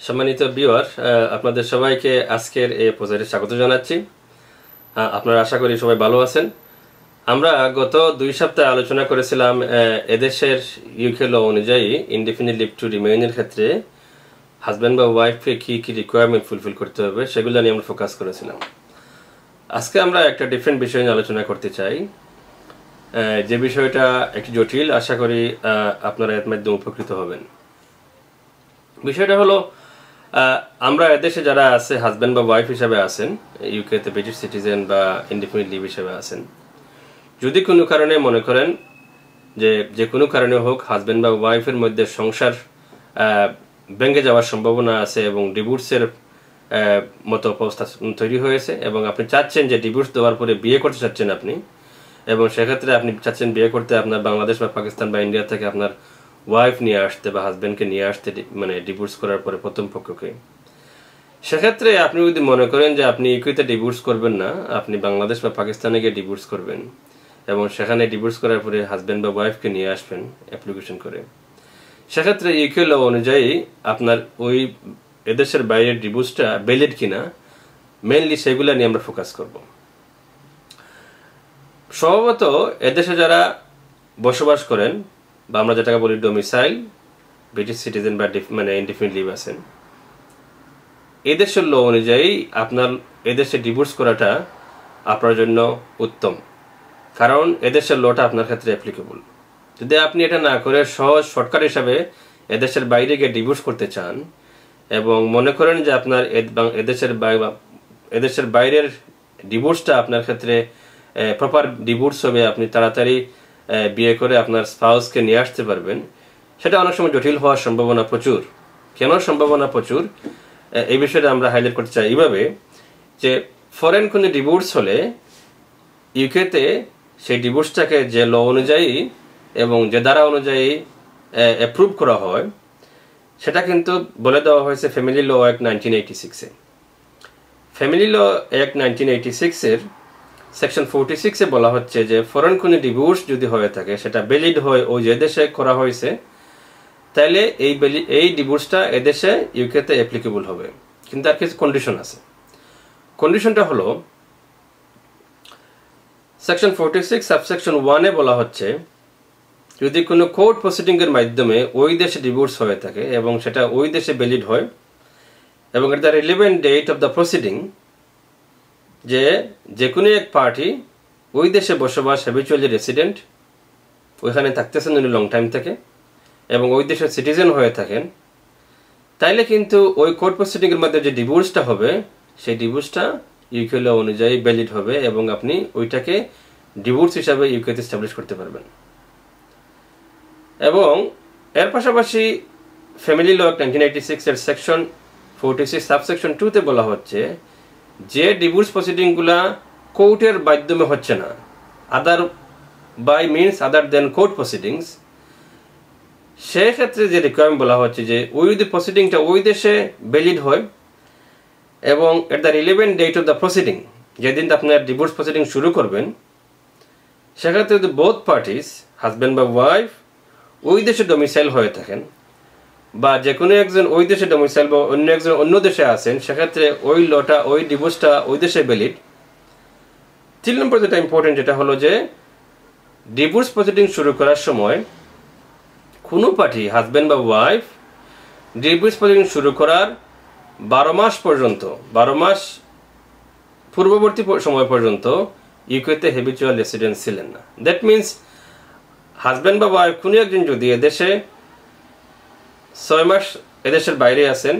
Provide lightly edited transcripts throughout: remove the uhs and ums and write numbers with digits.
সম্মানিত ভিউয়ার, আপনাদের সবাইকে আজকের এই প্রজেক্টে স্বাগত জানাচ্ছি। আপনারা আশা করি সবাই ভালো আছেন। আমরা গত 2 সপ্তাহ আলোচনা করেছিলাম এদেশের ইউকে ল অনুযায়ী ইনডিফিনিট লিভ টু রিমেইনের ক্ষেত্রে হাজব্যান্ড বা ওয়াইফকে কী কী রিকোয়ারমেন্ট ফুলফিল করতে হবে সেগুলো নিয়ে আমরা ফোকাস করেছিলাম। আজকে আমরা একটা ডিফারেন্ট বিষয় নিয়ে আলোচনা করতে চাই, যে বিষয়টা একটু জটিল। আশা করি আপনারা এর মাধ্যমে উপকৃত হবেন। বিষয়টা হলো, আমরা এদেশে যারা আছে হাজব্যান্ড বা ওয়াইফ হিসাবে আছেন, ইউকেতে ব্রিটিশ সিটিজেন বা ইনডিফিনিট লিভ হিসাবে আছেন, যদি কোনো কারণে মনে করেন যে কোনো কারণে হোক হাজব্যান্ড বা ওয়াইফের মধ্যে সংসার ভেঙে যাওয়ার সম্ভাবনা আছে এবং ডিভোর্সের মতো অবস্থা তৈরি হয়েছে এবং আপনি চাচ্ছেন যে ডিভোর্স দেওয়ার পরে বিয়ে করতে চাচ্ছেন আপনি, এবং সেক্ষেত্রে আপনি চাচ্ছেন বিয়ে করতে আপনার বাংলাদেশ বা পাকিস্তান বা ইন্ডিয়া থেকে আপনার ওয়াইফ নিয়ে আসতে বা হাজব্যান্ডকে নিয়ে আসতে, মানে ডিভোর্স করার পরে প্রথম পক্ষকে। সেক্ষেত্রে আপনি যদি মনে করেন যে আপনি ইউকেতে ডিভোর্স করবেন না, আপনি বাংলাদেশ বা পাকিস্তানে গিয়ে ডিভোর্স করবেন এবং সেখানে ডিভোর্স করার পরে হাজব্যান্ড বা ওয়াইফকে নিয়ে আসবেন অ্যাপ্লিকেশন করে, সেক্ষেত্রে ইউকে ল অনুযায়ী আপনার ওই এদেশের বাইরের ডিভোর্সটা ভ্যালিড কিনা, মেইনলি সেগুলো নিয়ে আমরা ফোকাস করব। স্বভাবত এদেশে যারা বসবাস করেন বা আমরা যেটাকে বলি ডোমিসাইল, ব্রিটিশ সিটিজেন বা মানে ইনডিফিনিট লিভ আছেন, এদেশের ল অনুযায়ী আপনার এদেশে ডিভোর্স করাটা আপনার জন্য উত্তম, কারণ এদেশের লটা আপনার ক্ষেত্রে অ্যাপ্লিকেবল। যদি আপনি এটা না করে সহজ শর্টকাট হিসাবে এদেশের বাইরে গিয়ে ডিভোর্স করতে চান এবং মনে করেন যে আপনার এদেশের বাইরের ডিভোর্সটা আপনার ক্ষেত্রে প্রপার ডিভোর্স হবে, আপনি তাড়াতাড়ি বিয়ে করে আপনার স্পাউসকে নিয়ে আসতে পারবেন, সেটা অনেক সময় জটিল হওয়ার সম্ভাবনা প্রচুর। কেন সম্ভাবনা প্রচুর, এই বিষয়টা আমরা হাইলাইট করতে চাই এইভাবে যে ফরেন কোনো ডিভোর্স হলে ইউকেতে সেই ডিভোর্সটাকে যে ল অনুযায়ী এবং যে ধারা অনুযায়ী অ্যাপ্রুভ করা হয় সেটা কিন্তু বলে দেওয়া হয়েছে ফ্যামিলি ল অ্যাক্ট 1986-এ। ফ্যামিলি ল অ্যাক্ট 1986-এর সেকশন 46-এ বলা হচ্ছে যে ফরেন কোনো ডিভোর্স যদি হয়ে থাকে সেটা ভ্যালিড হয় ওই যে দেশে করা হয়েছে, তাইলে এই ডিভোর্সটা এদেশে ইউকেতে অ্যাপ্লিকেবল হবে। কিন্তু আর কিছু কন্ডিশন আছে। কন্ডিশনটা হলো সেকশন 46 সাবসেকশন 1-এ বলা হচ্ছে যদি কোনো কোর্ট প্রসিডিংয়ের মাধ্যমে ওই দেশে ডিভোর্স হয়ে থাকে এবং সেটা ওই দেশে ভ্যালিড হয় এবং at the relevant date of the proceeding যে কোনো এক পার্টি ওই দেশে বসবাস হ্যাবিচুয়ালি রেসিডেন্ট, ওইখানে থাকতেছেন উনি লং টাইম থেকে এবং ওই দেশের সিটিজেন হয়ে থাকেন, তাইলে কিন্তু ওই কোর্ট প্রসিডিংয়ের মধ্যে যে ডিভোর্সটা হবে সেই ডিভোর্সটা ইউকে ল অনুযায়ী ভ্যালিড হবে এবং আপনি ওইটাকে ডিভোর্স হিসাবে ইউকেতে এস্টাবলিশ করতে পারবেন। এবং এর পাশাপাশি ফ্যামিলি ল 1986-এর সেকশন 46 সাবসেকশন 2-তে বলা হচ্ছে যে ডিভোর্স প্রসিডিংগুলা কোর্টের মাধ্যমে হচ্ছে না, আদার দেন কোর্ট প্রসিডিংস, সেক্ষেত্রে যে রিকোয়ারমেন্ট বলা হচ্ছে যে ওই যদি প্রসিডিংটা ওই দেশে ভ্যালিড হয় এবং at the relevant date of the proceeding, যেদিন আপনার ডিভোর্স প্রসিডিং শুরু করবেন, সেক্ষেত্রে যদি বোথ পার্টিস হাজব্যান্ড বা ওয়াইফ ওই দেশে ডোমিসাইল হয়ে থাকেন বা যে কোনো একজন ওই দেশে ডোমিসাইল বা অন্য একজন অন্য দেশে আছেন, সেক্ষেত্রে ওই লটা ওই ডিভোর্সটা ওই দেশে ভ্যালিড। 3 নম্বর যেটা ইম্পর্টেন্ট, যেটা হলো যে ডিভোর্স প্রসিডিং শুরু করার সময় কোনো পার্টি হাজব্যান্ড বা ওয়াইফ ডিভোর্স প্রসিডিং শুরু করার 12 মাস পর্যন্ত, 12 মাস পূর্ববর্তী সময় পর্যন্ত ইউকেতে হ্যাবিচুয়াল রেসিডেন্ট ছিলেন না। দ্যাট মিনস হাজব্যান্ড বা ওয়াইফ কোনো একজন যদি এদেশে 6 মাস এদেশের বাইরে আছেন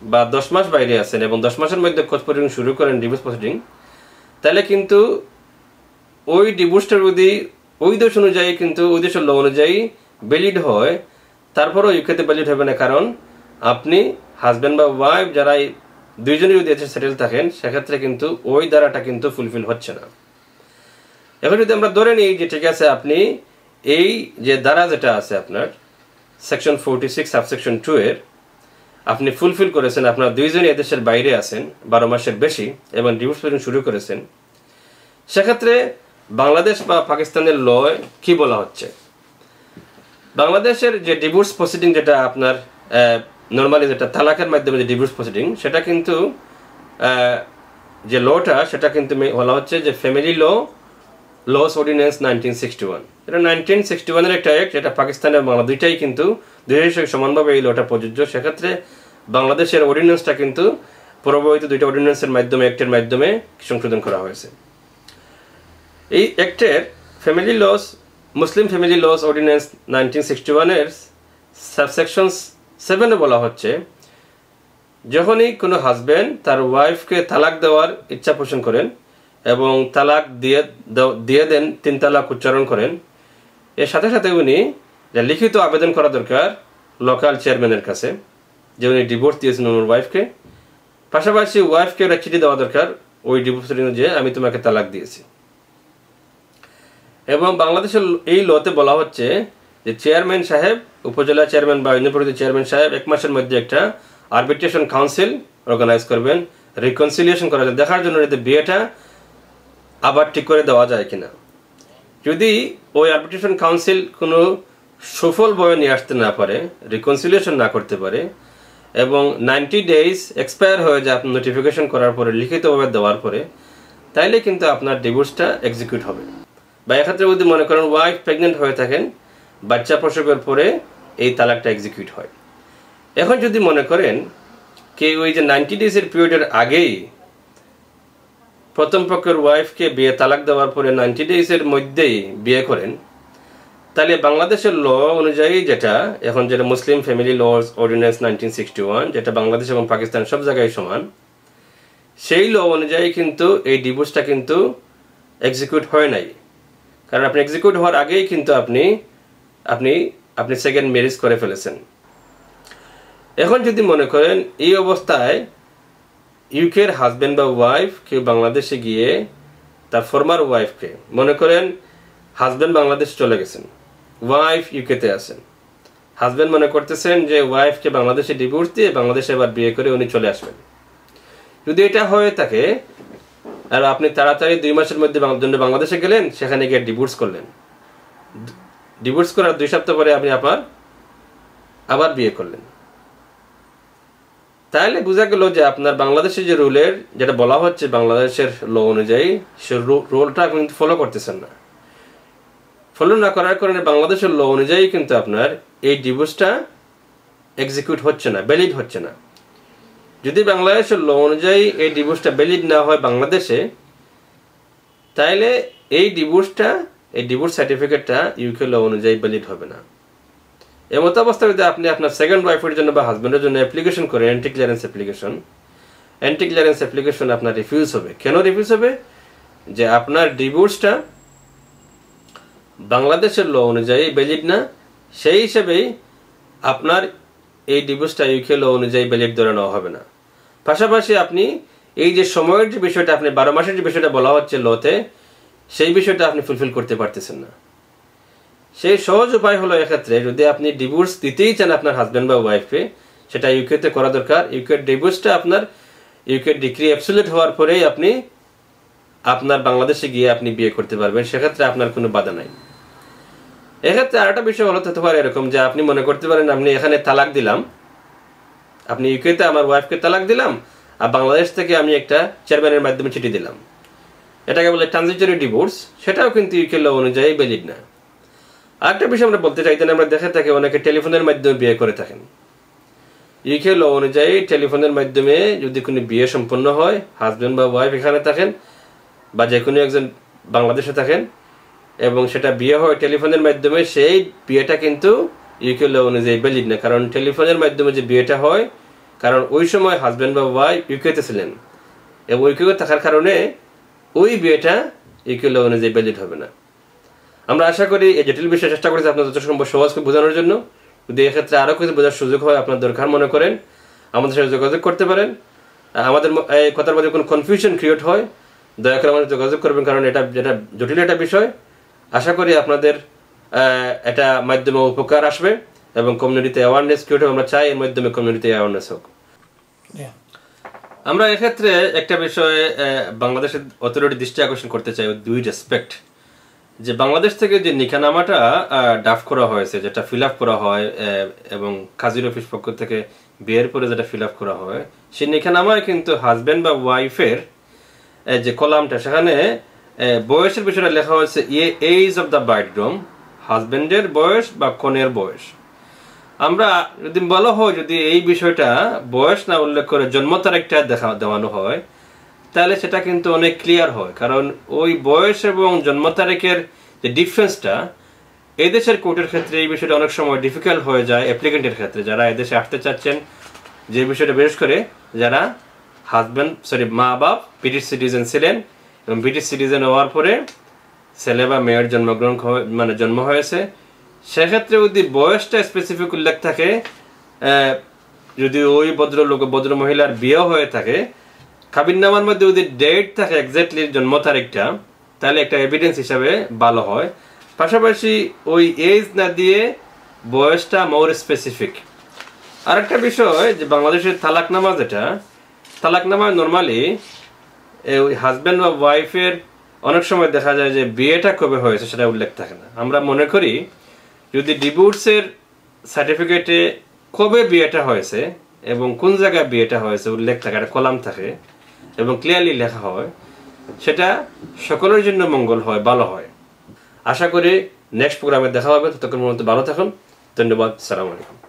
বা 10 মাস বাইরে আছেন এবং 10 মাসের মধ্যে কোর্ট প্রসিডিং শুরু করেন ডিভোর্স প্রসিডিং, তাহলে কিন্তু ওই ডিভোর্সটা যদি ওই দেশ অনুযায়ী কিন্তু ওই দেশের ল অনুযায়ী ভ্যালিড হয়, তারপরও ইউকেতে ভ্যালিড হবে না, কারণ আপনি হাজব্যান্ড বা ওয়াইফ যারা দুইজনই যদি এদেশে সেটেল থাকেন সেক্ষেত্রে কিন্তু ওই ধারাটা কিন্তু ফুলফিল হচ্ছে না। এখন যদি আমরা ধরে নিই যে ঠিক আছে আপনি এই যে ধারা যেটা আছে আপনার সেকশন 46 সাবসেকশন 2-এর আপনি ফুলফিল করেছেন, আপনার দুইজনই এদেশের বাইরে আছেন 12 মাসের বেশি এবং ডিভোর্স প্রসিডিং শুরু করেছেন, সেক্ষেত্রে বাংলাদেশ বা পাকিস্তানের ল কি বলা হচ্ছে? বাংলাদেশের যে ডিভোর্স প্রসিডিং যেটা আপনার নর্মালি যেটা তালাকের মাধ্যমে যে ডিভোর্স প্রসিডিং, সেটা কিন্তু যে লটা সেটা কিন্তু বলা হচ্ছে যে ফ্যামিলি লস অর্ডিন্যান্স 1961। এটা 1961-এর একটা অ্যাক্ট, যেটা পাকিস্তান এবং বাংলা দুইটাই কিন্তু দুই দেশের সঙ্গে সমানভাবে এই লটা প্রযোজ্য। সেক্ষেত্রে বাংলাদেশের অর্ডিন্যান্সটা কিন্তু পূর্ববর্তী দুইটা অর্ডিন্যান্সের মাধ্যমে অ্যাক্টের মাধ্যমে সংশোধন করা হয়েছে। এই অ্যাক্টের family laws Muslim family laws ordinance 1961-এর সাবসেকশন 7-এ বলা হচ্ছে, যখনই কোনো হাজব্যান্ড তার ওয়াইফকে তালাক দেওয়ার ইচ্ছা পোষণ করেন এবং তালাক দিয়ে দেন, 3 তালাক উচ্চারণ করেন, এর সাথে সাথে উনি লিখিত আবেদন করা দরকার লোকাল চেয়ারম্যানের কাছে যে উনি ডিভোর্স দিয়েছেন ওনার ওয়াইফকে। পাশাপাশি ওয়াইফকে একটা চিঠি দেওয়া দরকার ওই ডিভোর্স যে আমি তোমাকে তালাক দিয়েছি। এবং বাংলাদেশের এই লতে বলা হচ্ছে যে চেয়ারম্যান সাহেব, উপজেলা চেয়ারম্যান বা ইউনিয়ন চেয়ারম্যান সাহেব 1 মাসের মধ্যে একটা আরবিট্রেশন কাউন্সিল অর্গানাইজ করবেন, রিকনসিলিয়েশন করা যায়, দেখার জন্য যাতে বিয়েটা আবার ঠিক করে দেওয়া যায় কিনা। যদি ওই আরবিট্রেশন কাউন্সিল কোনো সফল বয়ে নিয়ে আসতে না পারে, রিকনসিলিয়েশন না করতে পারে এবং 90 ডেজ এক্সপায়ার হয়ে যায় আপনি নোটিফিকেশন করার পরে, লিখিতভাবে দেওয়ার পরে, তাইলে কিন্তু আপনার ডিভোর্সটা এক্সিকিউট হবে। বা এক্ষেত্রে যদি মনে করেন ওয়াইফ প্রেগনেন্ট হয়ে থাকেন, বাচ্চা প্রসবের পরে এই তালাকটা এক্সিকিউট হয়। এখন যদি মনে করেন কি ওই যে 90 ডেজের পিরিয়ডের আগেই প্রথম পক্ষের ওয়াইফকে বিয়ে তালাক দেওয়ার পরে 90 ডেজের মধ্যেই বিয়ে করেন, তাহলে বাংলাদেশের ল অনুযায়ী যেটা এখন যেটা মুসলিম ফ্যামিলি লস অর্ডিন্যান্স 1961, যেটা বাংলাদেশ এবং পাকিস্তান সব জায়গায় সমান, সেই ল অনুযায়ী কিন্তু এই ডিভোর্সটা কিন্তু এক্সিকিউট হয় নাই। কারণ আপনি এক্সিকিউট হওয়ার আগেই কিন্তু আপনি আপনি আপনি সেকেন্ড ম্যারেজ করে ফেলেছেন। এখন যদি মনে করেন এই অবস্থায় ইউকের হাজব্যান্ড বা ওয়াইফ কেউ বাংলাদেশে গিয়ে তার ফর্মার ওয়াইফকে, মনে করেন হাজব্যান্ড বাংলাদেশে চলে গেছেন, ওয়াইফ ইউকেতে আছেন, হাজব্যান্ড মনে করতেছেন যে ওয়াইফকে বাংলাদেশে ডিভোর্স দিয়ে বাংলাদেশে আবার বিয়ে করে উনি চলে আসবেন। যদি এটা হয়ে থাকে আর আপনি তাড়াতাড়ি 2 মাসের মধ্যে বাংলাদেশে গেলেন, সেখানে গিয়ে ডিভোর্স করলেন, ডিভোর্স করার 2 সপ্তাহ পরে আপনি আবার বিয়ে করলেন, তাহলে বোঝা গেল যে আপনার বাংলাদেশের যে রুলের যেটা বলা হচ্ছে বাংলাদেশের ল অনুযায়ী, সে রুলটা কিন্তু ফলো করতেছেন না। ফলো না করার কারণে বাংলাদেশের ল অনুযায়ী কিন্তু আপনার এই ডিভোর্সটা এক্সিকিউট হচ্ছে না, ভ্যালিড হচ্ছে না। যদি বাংলাদেশের ল অনুযায়ী এই ডিভোর্সটা ভ্যালিড না হয় বাংলাদেশে, তাহলে এই ডিভোর্স সার্টিফিকেটটা ইউকে ল অনুযায়ী ভ্যালিড হবে না। এমত অবস্থায় যদি আপনি আপনার সেকেন্ড ওয়াইফের জন্য বা হাজব্যান্ডের জন্য অ্যাপ্লিকেশন করেন, অ্যান্টি ক্লিয়ারেন্স অ্যাপ্লিকেশন আপনার রিফিউজ হবে। কেন রিফিউজ হবে? যে আপনার ডিভোর্সটা বাংলাদেশের ল অনুযায়ী ভ্যালিড না, সেই হিসেবেই আপনার এই ডিভোর্সটা ইউকে ল অনুযায়ী ভ্যালিড ধরে নেওয়া হবে না। পাশাপাশি আপনি এই যে সময়ের যে বিষয়টা, আপনি 12 মাসের যে বিষয়টা বলা হচ্ছে লতে, সেই বিষয়টা আপনি ফুলফিল করতে পারতেছেন না। সেই সহজ উপায় হলো এক্ষেত্রে যদি আপনি ডিভোর্স দিতেই চান আপনার হাজব্যান্ড বা ওয়াইফকে, সেটা ইউকেতে করা দরকার। ইউকের ডিভোর্সটা আপনার ইউকের ডিগ্রি অ্যাবসলিউট হওয়ার পরেই আপনি আপনার বাংলাদেশে গিয়ে আপনি বিয়ে করতে পারবেন, সেক্ষেত্রে আপনার কোনো বাধা নাই। এক্ষেত্রে আরেকটা বিষয় হলো হতে পারে এরকম যে আপনি মনে করতে পারেন আপনি এখানে তালাক দিলাম, আপনি ইউকেতে আমার ওয়াইফকে তালাক দিলাম আর বাংলাদেশ থেকে আমি একটা চেয়ারম্যানের মাধ্যমে চিঠি দিলাম, এটাকে বলে ট্রানজিটরি ডিভোর্স, সেটাও কিন্তু ইউকে ল অনুযায়ী ভ্যালিড না। আরেকটা বিষয় আমরা বলতে চাইতেন, আমরা দেখে থাকি অনেকে টেলিফোনের মাধ্যমে বিয়ে করে থাকেন। ইউকে ল অনুযায়ী টেলিফোনের মাধ্যমে যদি কোনো বিয়ে সম্পন্ন হয়, হাজব্যান্ড বা ওয়াইফ এখানে থাকেন বা যে কোনো একজন বাংলাদেশে থাকেন এবং সেটা বিয়ে হয় টেলিফোনের মাধ্যমে, সেই বিয়েটা কিন্তু ইউকে ল অনুযায়ী ভ্যালিড না। কারণ টেলিফোনের মাধ্যমে যে বিয়েটা হয়, কারণ ওই সময় হাজব্যান্ড বা ওয়াইফ ইউকেতে ছিলেন এবং ইউকে থাকার কারণে ওই বিয়েটা ইউকে ল অনুযায়ী ভ্যালিড হবে না। আমরা আশা করি এই জটিল বিষয়ে চেষ্টা করেছি আপনার যথেষ্ট সম্ভব সহজ করে বোঝানোর জন্য। যদি এক্ষেত্রে আরও কিছু বোঝার সুযোগ হয়, আপনার দরকার মনে করেন, আমাদের সাথে যোগাযোগ করতে পারেন। আমাদের এই কথার মধ্যে কোনো কনফিউশন ক্রিয়েট হয়, দয়া করে আমাদের যোগাযোগ করবেন, কারণ এটা যেটা জটিল একটা বিষয়। আশা করি আপনাদের এটা মাধ্যমে উপকার আসবে এবং কমিউনিটিতে অ্যাওয়ারনেস ক্রিয়েট হবে। আমরা চাই এর মাধ্যমে কমিউনিটিতে অ্যাওয়ারনেস হোক। আমরা এক্ষেত্রে একটা বিষয়ে বাংলাদেশের অথরিটি দৃষ্টি আকর্ষণ করতে চাই, দুই রেসপেক্ট, যে বাংলাদেশ থেকে যে নিকানামাটা ড্রাফট করা হয়েছে, যেটা ফিল আপ করা হয় এবং কাজীর অফিস পক্ষ থেকে বিয়ের পরে যেটা ফিল আপ করা হয়, সে নিখানামায় কিন্তু হাজব্যান্ড বা ওয়াইফের যে কলামটা, সেখানে বয়সের বিষয়টা লেখা হয়েছে এজ অফ দ্য ব্রাইডগ্রুম, হাজব্যান্ডের বয়স বা কনের বয়স। আমরা যদি বলা হয়, যদি এই বিষয়টা বয়স না উল্লেখ করে জন্ম তারিখটা দেওয়ানো হয়, তাহলে সেটা কিন্তু অনেক ক্লিয়ার হয়। কারণ ওই বয়স এবং জন্ম তারিখের যে ডিফারেন্সটা, এদেশের কোর্টের ক্ষেত্রে এই বিষয়টা অনেক সময় ডিফিকাল্ট হয়ে যায় অ্যাপ্লিকেন্টের ক্ষেত্রে, যারা এদেশে আসতে চাচ্ছেন, যে বিষয়টা বিশেষ করে যারা মা বাপ ব্রিটিশ সিটিজেন ছিলেন এবং ব্রিটিশ সিটিজেন হওয়ার পরে ছেলে বা মেয়ের জন্ম হয়েছে, সেক্ষেত্রে যদি বয়সটা স্পেসিফিক উল্লেখ থাকে, যদি ওই ভদ্র মহিলার বিয়ে হয়ে থাকে, কাবিননামার মধ্যে যদি ডেট থাকে এক্স্যাক্টলি জন্ম তারিখটা, তাহলে একটা এভিডেন্স হিসাবে ভালো হয়। পাশাপাশি ওই এজ না দিয়ে বয়সটা মোর স্পেসিফিক। আর একটা বিষয়, যে বাংলাদেশের তালাকনামা, যেটা তালাকনামায় নর্মালি ওই হাজব্যান্ড বা ওয়াইফের অনেক সময় দেখা যায় যে বিয়েটা কবে হয়েছে সেটা উল্লেখ থাকে না। আমরা মনে করি যদি ডিভোর্সের সার্টিফিকেটে কবে বিয়েটা হয়েছে এবং কোন জায়গায় বিয়েটা হয়েছে উল্লেখ থাকে, একটা কলাম থাকে এবং ক্লিয়ারলি লেখা হয়, সেটা সকলের জন্য মঙ্গল হয়, ভালো হয়। আশা করি নেক্সট প্রোগ্রামে দেখা হবে। ততক্ষণ পর্যন্ত ভালো থাকুন। ধন্যবাদ। আসসালামু আলাইকুম।